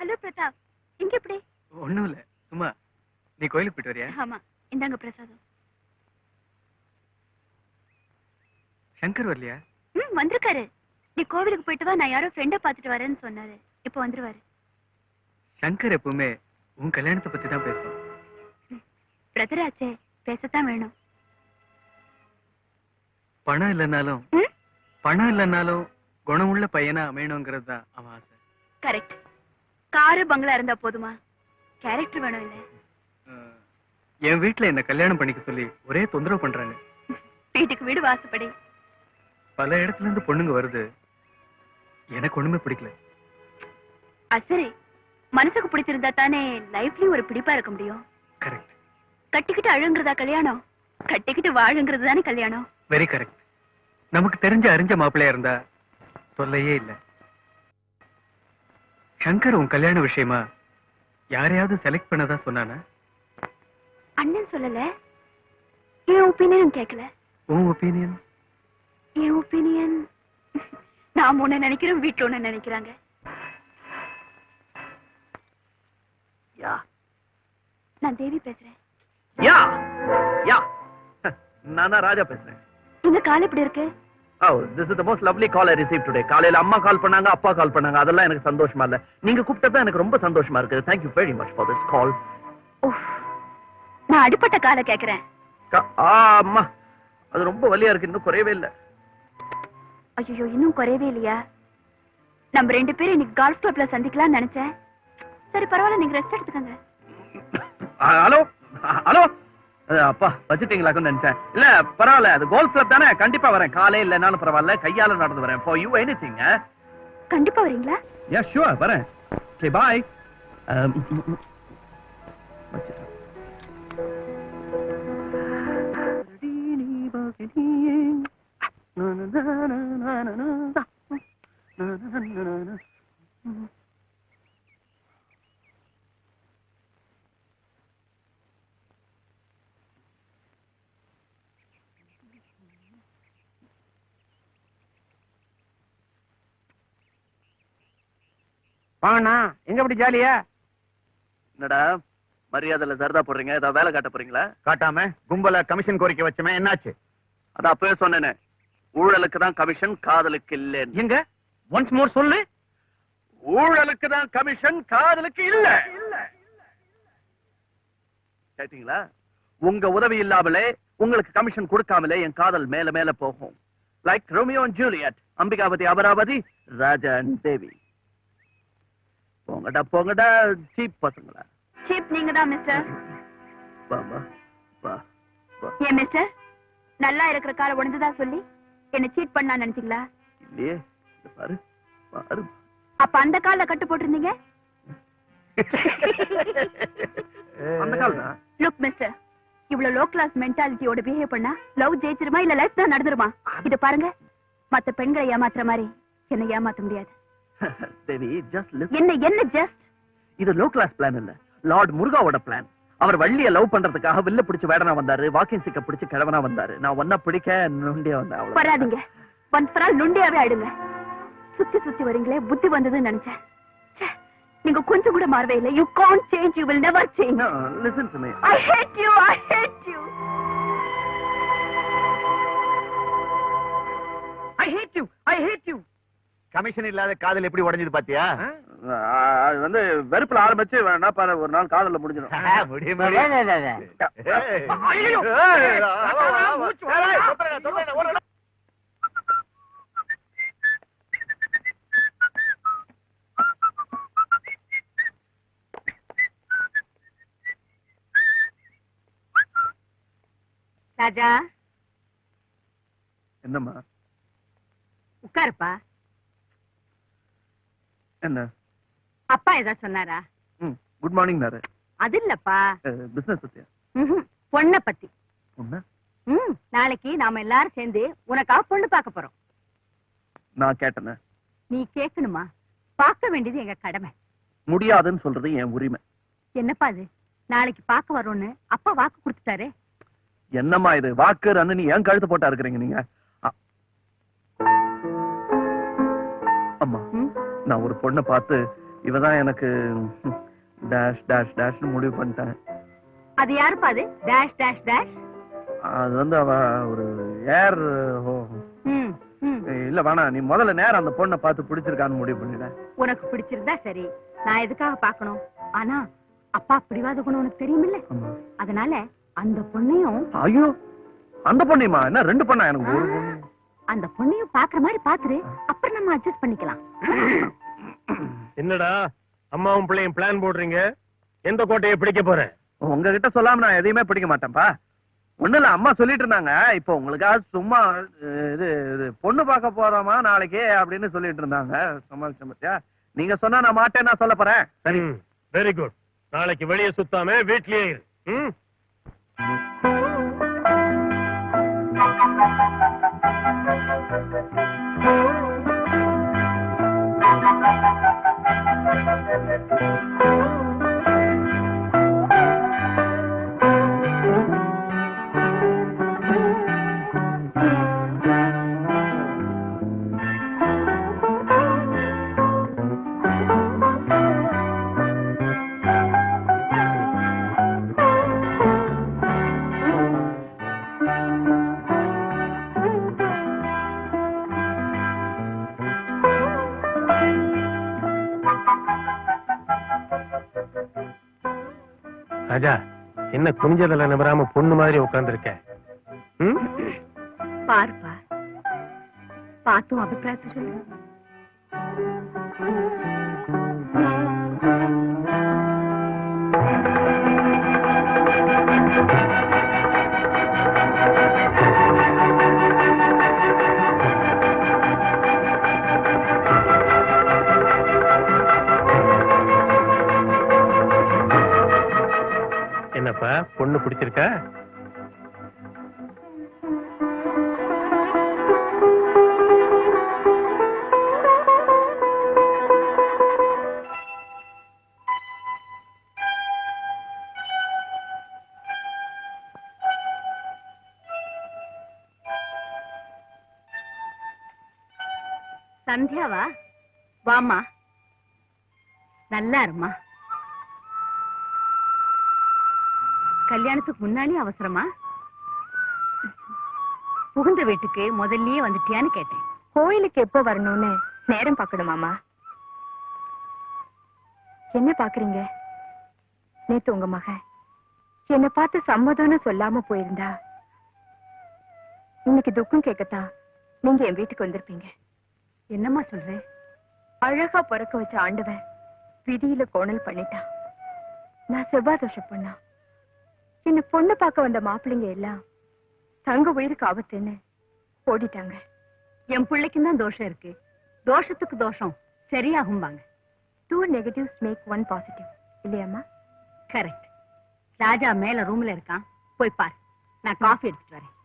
Hello Pratap, இங்க எப்படி? ஒண்ணும் இல்ல, சும்மா. நீ கோயிலுக்கு போயிட்டு வரியா? ஆமா, இந்தாங்க பிரசாதம். சங்கர் வரலையா? வந்திருக்காரு. நீ கோவிலுக்கு போயிட்டு வா, நான் யாரோ ஃப்ரெண்ட பாத்துட்டு வரேன்னு சொன்னாரு. இப்ப வந்துருவாரு. சங்கர் எப்பவுமே உன் கல்யாணத்தை பத்தி தான் பேசுவோம். பிரதர் ஆச்சே, பேசத்தான் வேணும். பணம் இல்லைன்னாலும் குணமுள்ள பையனா அமையணுங்கிறது தான் அவன் ஆசை. கரெக்ட். காரு பங்களா இருந்தா போதுமா? கேரக்டர் வேணும் இல்ல? என் வீட்டுல என்ன கல்யாணம் பண்ணிக்க சொல்லி ஒரே தொந்தரவு பண்றாங்க. வீட்டுக்கு வீடு வாசப்படி. பல இடத்துல இருந்து பொண்ணுங்க வருது, எனக்கு ஒண்ணுமே பிடிக்கல. சரி, மனசுக்கு பிடிச்சிருந்தா தானே லைஃப்லயும் ஒரு பிடிப்பா இருக்க முடியும். கரெக்ட். கட்டிக்கிட்டு அழுங்கிறதா கல்யாணம்? கட்டிக்கிட்டு வாழுங்கிறது தானே கல்யாணம். Very correct. நமக்கு தெரிஞ்ச அறிஞ்ச மாப்பிள்ளையா இருந்தா தொல்லையே இல்ல. சங்கர் உன் கல்யாண விஷயமா யாரையாவது செலக்ட் பண்ணதா சொன்னானா? அண்ணன் சொல்லல. என் ஒப்பீனியன் கேட்கல. உன் ஒப்பீனியன்? என் ஒப்பீனியன் நான் ஒண்ணு நினைக்கிறேன், வீட்டுல ஒண்ணு நினைக்கிறாங்க. நான் தேவி பேசுறேன். நான் தான் ராஜா பேசுறேன். இந்த கால் எப்படி இருக்கு? Oh, this is the most lovely call I received today. காலையில அம்மா கால் பண்ணாங்க, அப்பா கால் பண்ணாங்க. அதெல்லாம் எனக்கு சந்தோஷமா இல்ல. நீங்க கூப்பிட்டது எனக்கு ரொம்ப சந்தோஷமா இருக்கு. Thank you very much for this call. நான் அடிப்பட்ட காலை கேக்குறேன். அம்மா, அது ரொம்ப வலியா இருக்கு, இன்னும் குறையவே இல்ல. ஐயோ, இன்னும் குறையவே இல்லையா? நம்ம ரெண்டு பேரும் இன்னைக்கு கால்ஃப் கிளப்ல சந்திக்கலாம்னு நினைச்சேன். சரி பரவாயில்ல, நீங்க ரெஸ்ட் எடுத்துக்கங்க. ஹலோ ஹலோ, அப்பா வச்சுட்டீங்களாக்குன்னு நினைச்சேன். இல்ல பரவாயில்ல, அது கோல்ஃப் கிளப் தானே, கண்டிப்பா வரேன். காலையில இல்லைனாலும் பரவாயில்ல, கையால நடந்து வரேன். For you anything. கண்டிப்பா வரீங்களா? Yeah, sure, வரேன். Okay, bye. வாங்கண்ணா, எங்க அப்படி ஜாலியா? என்னடா மரியாதையில சரதா போடுறீங்க? ஏதாவது வேலை காட்ட போறீங்களா? காட்டாம கும்பல கமிஷன் கோரிக்கை வச்சமே, என்னாச்சு? அதான் அப்பவே சொன்னேனே, ஊழலுக்கு தான் கமிஷன், காதலுக்கு இல்ல. எங்க ஒன்ஸ் மோர் சொல்லு. ஊழலுக்கு தான் கமிஷன், காதலுக்கு இல்ல. கேட்டீங்களா? உங்க உதவி இல்லாமலே, உங்களுக்கு கமிஷன் கொடுக்காமலே என் காதல் மேல மேல போகும். Like Romeo and Juliet, Ambikapathi Amaravathi, Raja and Devi. போங்கடா போங்கடா, சீப் பசங்களா. சீப் நீங்க தான் மிஸ்டர். வா வா. ஏன் மிஸ்டர், நல்லா இருக்கிற காரை உடஞ்சுதான் சொல்லி என்ன சீட் பண்ணா நினைச்சீங்களா? இல்லையே, பாரு பாரு. அப்ப அந்த கால கட்டு போட்டிருந்தீங்க. அந்த கால் தான். லுக் மிஸ்டர், இவ்வளவு லோ கிளாஸ் மென்டாலிட்டியோட பிஹேவ் பண்ணா லவ் ஜெயிச்சிருமா இல்ல லைஃப் தான் நடந்துருமா? இது பாருங்க, மத்த பெண்களை ஏமாத்துற மாதிரி என்ன ஏமாத்த முடியாது. தேவி, just listen. என்ன ஜஸ்ட்? இது லோ கிளாஸ் பிளான் இல்ல, லார்ட் முருகாவோட பிளான். அவர் வள்ளிய லவ் பண்றதுக்காக வில்ல பிடிச்சு வேடனா வந்தாரு, வாக்கிங் சிக்க பிடிச்சு கிழவனா வந்தாரு. நான் ஒன்ன பிடிக்க நுண்டியா வந்தேன். வராதீங்க, ஒன்ஸ் ஃபார் ஆல் நுண்டியாவே ஆயிடுங்க. சுத்தி சுத்தி வரீங்களே, புத்தி வந்ததுன்னு நினைச்சேன். நீங்க கொஞ்சம் கூட மாறவே இல்லை. You can't change, you will never change. No, listen to me. I hate you, I hate you. I hate you, I hate you. Commission இல்லாத காதல் எப்படி உடைஞ்சது பாத்தியா? அது வந்து வெறுப்புல ஆரம்பிச்சு வேணா பாரு, ஒரு நாள் காதல்ல முடிஞ்சிடும். ராஜா, என்னம்மா? உட்காருப்பா. என்ன அப்பா ஏதாவது சொன்னாரா? குட் மார்னிங் நாரு. அது இல்லப்பா, பிசினஸ் பத்தியா? பொண்ண பத்தி. பொண்ணு? நாளைக்கு நாம எல்லாரும் சேர்ந்து உனக்காக பொண்ணு பார்க்க போறோம். நான் கேட்டேன. நீ கேட்கணுமா? பார்க்க வேண்டியது எங்க கடமை. முடியாதுன்னு சொல்றது என் உரிமை. என்னப்பா இது, நாளைக்கு பார்க்க வரோன்னு அப்பா வாக்கு கொடுத்துட்டாரு. என்னம்மா இது, வாக்கு ரன்னு ஏன் கழுத்து போட்டா இருக்கிறீங்க நீங்க? அம்மா, நான் ஒரு பொண்ணை பார்த்து இவதான் எனக்கு டேஷ் டேஷ் டேஷ்னு முடிவு பண்ணிட்டேன். அது யாருப்பா அது டேஷ் டேஷ் டேஷ்? அது வந்து அவ ஒரு ஏர் ம், ம். இல்ல வேணாம், நீ முதல்ல நேரம் அந்த பொண்ணை பார்த்து பிடிச்சிருக்கான்னு முடிவு பண்ணிட. உனக்கு பிடிச்சிருந்தா சரி, நான் எதுக்காக பார்க்கணும்? ஆனா அப்பா பிடிவாத குணம் உனக்கு தெரியுமில்ல, அதனால அந்த பொண்ணையும். ஐயோ, அந்த பொண்ணையுமா? என்ன ரெண்டு பொண்ணா? எனக்கு ஒரு பொண்ணு. அந்த பொண்ணையும் பாக்குற மாதிரி பாத்துரு, அப்புறம் நம்ம அட்ஜஸ்ட் பண்ணிக்கலாம். என்னடா அம்மாவும் பிள்ளையும் பிளான் போடுறீங்க? எந்த கோட்டையை பிடிக்க போற? உங்ககிட்ட சொல்லாம நான் எதையுமே பிடிக்க மாட்டேன்ப்பா. ஒண்ணு இல்ல, அம்மா சொல்லிட்டு இருந்தாங்க, இப்போ உங்களுக்காக சும்மா இது இது பொண்ணு பார்க்க போறோமா நாளைக்கு அப்படின்னு சொல்லிட்டு இருந்தாங்க. சமாளிச்ச பத்தியா? நீங்க சொன்னா நான் மாட்டேன், நான் சொல்ல போறேன். சரி, வெரி குட். நாளைக்கு வெளியே சுத்தாம வீட்லயே இரு. ம்? ராஜா, என்ன குனிஞ்சதில்ல நம்பராம பொண்ணு மாதிரி உட்கார்ந்து இருக்க? பாருப்பா, பார்த்தும் அபிப்பிராயத்தை சொல்லு. என்னப்பா பொண்ணு பிடிச்சிருக்கா? சந்தியாவா? வாமா, நல்லா இருமா. கல்யாணத்துக்கு முன்னாலே அவசரமா? புகுந்த வீட்டுக்கு முதல்லயே வந்துட்டியான்னு கேட்டேன். கோயிலுக்கு எப்ப வரணும்னு நேரம் பார்க்கணுமாமா? என்ன பாக்குறீங்க? நேத்து உங்க மகன் என்ன பார்த்து சம்மதம்னு சொல்லாம போயிருந்தா இன்னைக்கு துக்கம் கேட்கத்தான் நீங்க என் வீட்டுக்கு வந்திருப்பீங்க. என்னம்மா சொல்றேன்? அழகா பிறக்க வச்ச ஆண்டவன் விதியில கோணல் பண்ணிட்டான். நான் செவ்வாய் தோஷம் பண்ணா என்ன பொண்ணு பார்க்க வந்த மாப்பிள்ளைங்க எல்லாம் தங்க உயிருக்கு ஆபத்துன்னு ஓடிட்டாங்க. என் பிள்ளைக்கும் தான் தோஷம் இருக்கு. தோஷத்துக்கு தோஷம் சரியாகும்பாங்க. 2 negatives make 1 positive இல்லையாமா? கரெக்ட். ராஜா மேல ரூம்ல இருக்கான், போய் பாரு. நான் காஃபி எடுத்துட்டு வரேன்.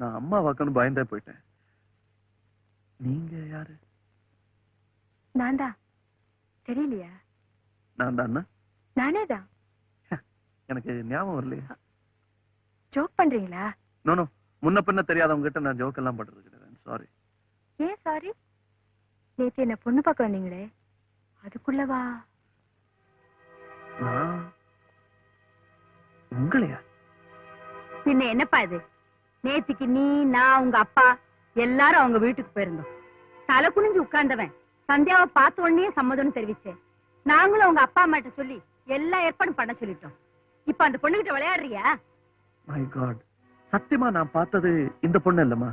நான் அம்மா வாக்கன்னு பயந்தே போயிட்டேன். நீங்க யாரு? நான் தான். தெரியலையா? நான் தான். நானே தான். எனக்கு ஞாபகம் வரலையா? ஜோக் பண்றீங்களா? நோ, முன்ன பின்ன தெரியாதவங்க கிட்ட நான் ஜோக் எல்லாம் பண்றது கிடையாது. சாரி. ஏன் சாரி? நேத்து என்ன பொண்ணு பார்க்க வந்தீங்களே, அதுக்குள்ளவா? நான் உங்களையா? பின்ன என்னப்பா இது? நேத்திக்கு நீ, நான், உங்க அப்பா எல்லாரும் அவங்க வீட்டுக்கு போயிருந்தோம். தலை குனிஞ்சு உட்கார்ந்தவன் சந்தியாவை பார்த்த உடனே சம்மதம்னு தெரிவிச்சேன். நாங்களும் அவங்க அப்பா அம்மாட்ட சொல்லி எல்லா ஏற்பாடும் பண்ண சொல்லிட்டோம். இப்ப அந்த பொண்ணுகிட்ட விளையாடுறியா? மை காட், சத்தியமா நான் பார்த்தது இந்த பொண்ணு இல்லம்மா.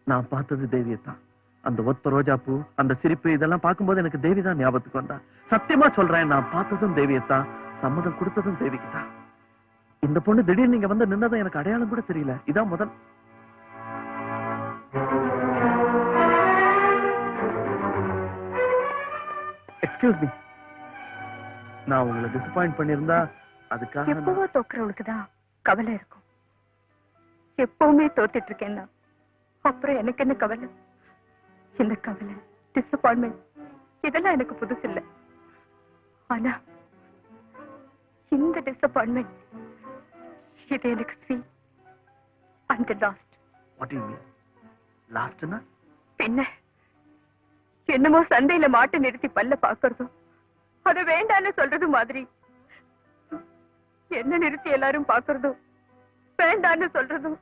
நான் பார்த்தது தேவியத்தான். அந்த ஒத்த ரோஜா பூ, அந்த சிரிப்பு, இதெல்லாம் பார்க்கும்போது எனக்கு தேவி தான் ஞாபகத்துக்கு வந்தா. சத்தியமா சொல்றேன், நான் பார்த்ததும் தேவியத்தான், சம்மதம் கொடுத்ததும் தேவிக்கு தான். இந்த பொண்ணு திடீர்னு நீங்க வந்து நின்னதும் எனக்கு அடையாளம் கூட தெரியல. இதான் முதல். எக்ஸ்கியூஸ் மீ, நான் உங்களை டிசப்பாயிண்ட் பண்ணியிருந்தா அதுக்காக எப்பவோ தோக்குறவளுக்கு தான் கவலை இருக்கும். எப்பவுமே தோத்துட்டு இருக்கேன்னா அப்புறம் எனக்கு என்ன கவலை? இந்த கவலை, டிசப்பாயின்மெண்ட் இதெல்லாம் எனக்கு புதுசு இல்லை. ஆனா இந்த டிசப்பாயின்மெண்ட் இது எனக்கு sweet and last. What you mean லாஸ்ட்னா? என்ன என்னமோ சந்தையில மாட்டை நிறுத்தி பல்ல பாக்குறதும் அது வேண்டான்னு சொல்றது மாதிரி என்ன நிறுத்தி எல்லாரும் பாக்குறதும் வேண்டான்னு சொல்றதும்.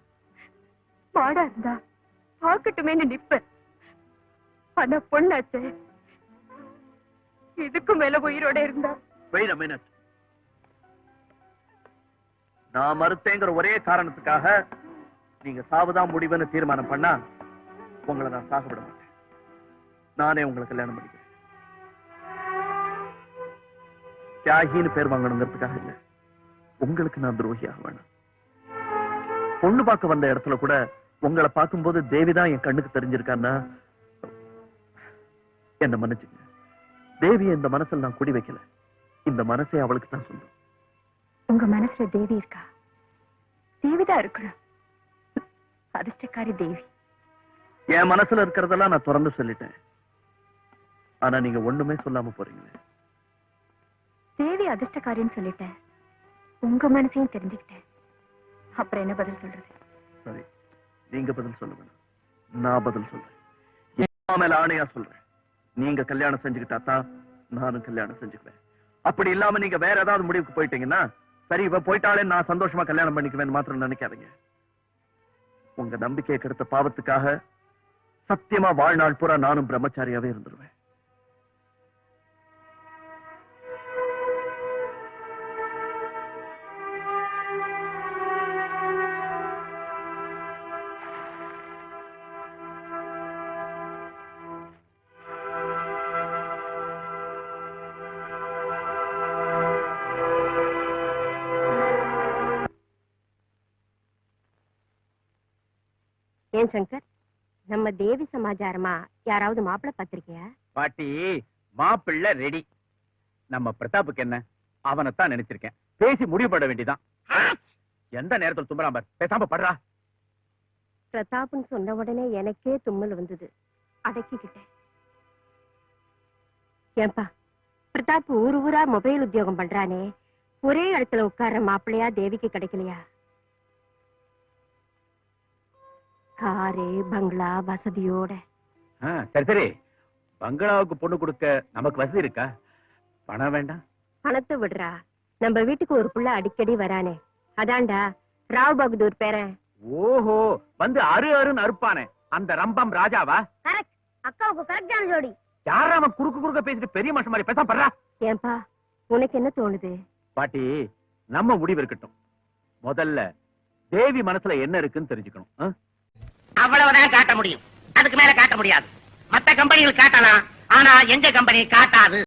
மாடா இருந்தா பாக்கட்டுமேன்னு நிப்பேன். ஆனா பொண்ணாச்சே, இதுக்கு மேல உயிரோட இருந்தா. Wait a minute. நான் மறுத்தேங்கிற ஒரே காரணத்துக்காக நீங்க சாவுதான் முடிவுன்னு தீர்மானம் பண்ணா உங்களை நான் சாகவிட மாட்டேன். நானே உங்களை கல்யாணம் பண்ணிக்கிறேன். தியாகின்னு பேர் வாங்கணுங்கிறதுக்காக இல்ல, உங்களுக்கு நான் துரோகியாக வேணும். பொண்ணு பார்க்க வந்த இடத்துல கூட உங்களை பார்க்கும்போது தேவிதான் என் கண்ணுக்கு தெரிஞ்சிருக்கான்னா என்ன மன்னிச்சுங்க. தேவியை இந்த மனசுல நான் குடி வைக்கல, இந்த மனசே அவளுக்கு தான் சொந்தம். உங்க மனசுல தேவி இருக்கா? தேவிதான் இருக்கணும். அதிர்ஷ்டக்காரி தேவி. என் மனசுல இருக்கிறதெல்லாம் நான் திறந்து சொல்லிட்டேன். ஆனா நீங்க ஒண்ணுமே சொல்லாம போறீங்களே. தேவி அதிர்ஷ்டக்காரின்னு சொல்லிட்டேன், உங்க மனசையும் தெரிஞ்சுக்கிட்டேன். அப்புறம் என்ன பதில் சொல்றது? சரி, நீங்க பதில் சொல்ல வேணாம், நான் பதில் சொல்றேன். என் மேல ஆணையா சொல்றேன், நீங்க கல்யாணம் செஞ்சுக்கிட்டா தான் நானும் கல்யாணம் செஞ்சுக்குவேன். அப்படி இல்லாம நீங்க வேற ஏதாவது முடிவுக்கு போயிட்டீங்கன்னா, சரி இவ போயிட்டாலே நான் சந்தோஷமா கல்யாணம் பண்ணிக்குவேன் மாத்திரம் நினைக்காதீங்க. உங்க நம்பிக்கையை கெடுத்த பாவத்துக்காக சத்தியமா வாழ்நாள் பூரா நானும் பிரம்மச்சாரியாவே இருந்துருவேன். ஏன் சங்கர், நம்ம தேவி சமாச்சாரமா யாராவது மாப்பிள்ளை பார்த்திருக்கியா? பாட்டி, மாப்பிள்ளை ரெடி. நம்ம பிரதாப்புக்கு என்ன, அவனைத்தான் நினைச்சிருக்கேன். பேசி முடிவு பண்ண வேண்டியதான். எந்த நேரத்தில் தும்பலாம் பார், பேசாம படுறா. பிரதாப்னு சொன்ன உடனே எனக்கே தும்மல் வந்தது, அடக்கிக்கிட்டேன். ஏன்பா, பிரதாப் ஊர் ஊரா மொபைல் உத்தியோகம் பண்றானே, ஒரே இடத்துல உட்கார்ற மாப்பிள்ளையா தேவிக்கு கிடைக்கலையா? காரு பங்களா வசதியோட. சரி சரி, பங்களாவுக்கு பொண்ணு கொடுக்க நமக்கு வசதி இருக்கா? பணம் வேண்டாம். பணத்தை விடுறா, நம்ம வீட்டுக்கு ஒரு புள்ள அடிக்கடி வரானே, அதான்டா ராவ் பகதூர் பேரன். ஓஹோ, வந்து அரு அருன்னு அறுப்பானே அந்த ரம்பம் ராஜாவா? அக்காவுக்கு கரெக்டான ஜோடி. யாரா அவன் குறுக்கு குறுக்க பேசிட்டு பெரிய மனுஷன் மாதிரி பேசாம படுறா. ஏன்பா, உனக்கு என்ன தோணுது? பாட்டி, நம்ம முடிவு இருக்கட்டும். முதல்ல தேவி மனசுல என்ன இருக்குன்னு தெரிஞ்சுக்கணும். அவ்வளவுதான் காட்ட முடியும், அதுக்கு மேல காட்ட முடியாது. மத்த கம்பெனிகள் காட்டலாம், ஆனா எங்க கம்பெனி காட்டாது.